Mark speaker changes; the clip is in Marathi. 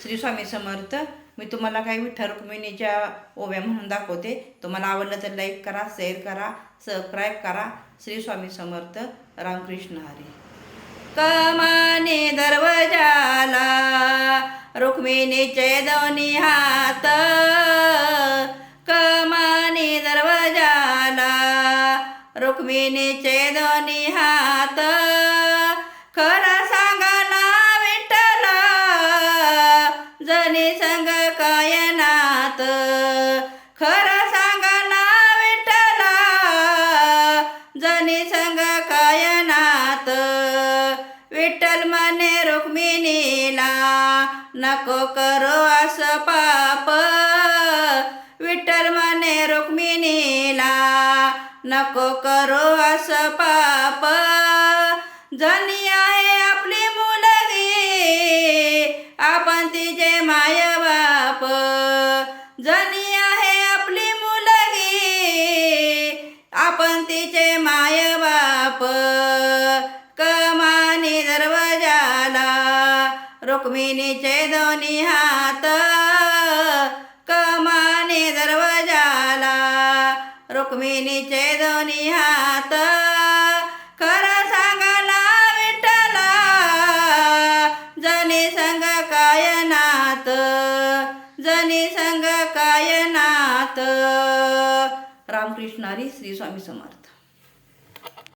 Speaker 1: श्री स्वामी समर्थ. मी तुम्हाला काही विठ्ठल रुक्मिणीच्या ओव्या म्हणून दाखवते. तुम्हाला आवडलं तर लाईक करा, शेअर करा, सबस्क्राईब करा. श्री स्वामी समर्थ. रामकृष्ण हरी. कमाने दरवाजाला रुक्मिणीचे दोन्ही हात, कमाने दरवाजाला रुक्मिणीचे दोन्ही हात. खरा सांगा ना विठ्ठला जनी संग कायनात, खरा सांगा ना विठ्ठला जनी संग कायनात. विठ्ठल म्हणे रुक्मिणीला नको करो असं पाप, विठ्ठल म्हणे रुक्मिणीला नको करो असं पाप. जनी आहे आपली मुलगी आपण तिचे माय बाप, जनी आहे आपली मुलगी आपण तिचे माय बाप. कमानी दरवाजाला रुक्मिणीचे दोन्ही हात, कमानी दरवाजाला रुक्मिणीचे दोन्ही हात. खरा सांगा ना विठ्ठला जनी संग कायनात, जनी संग कायनात. रामकृष्ण हरी. श्री स्वामी समर्थ.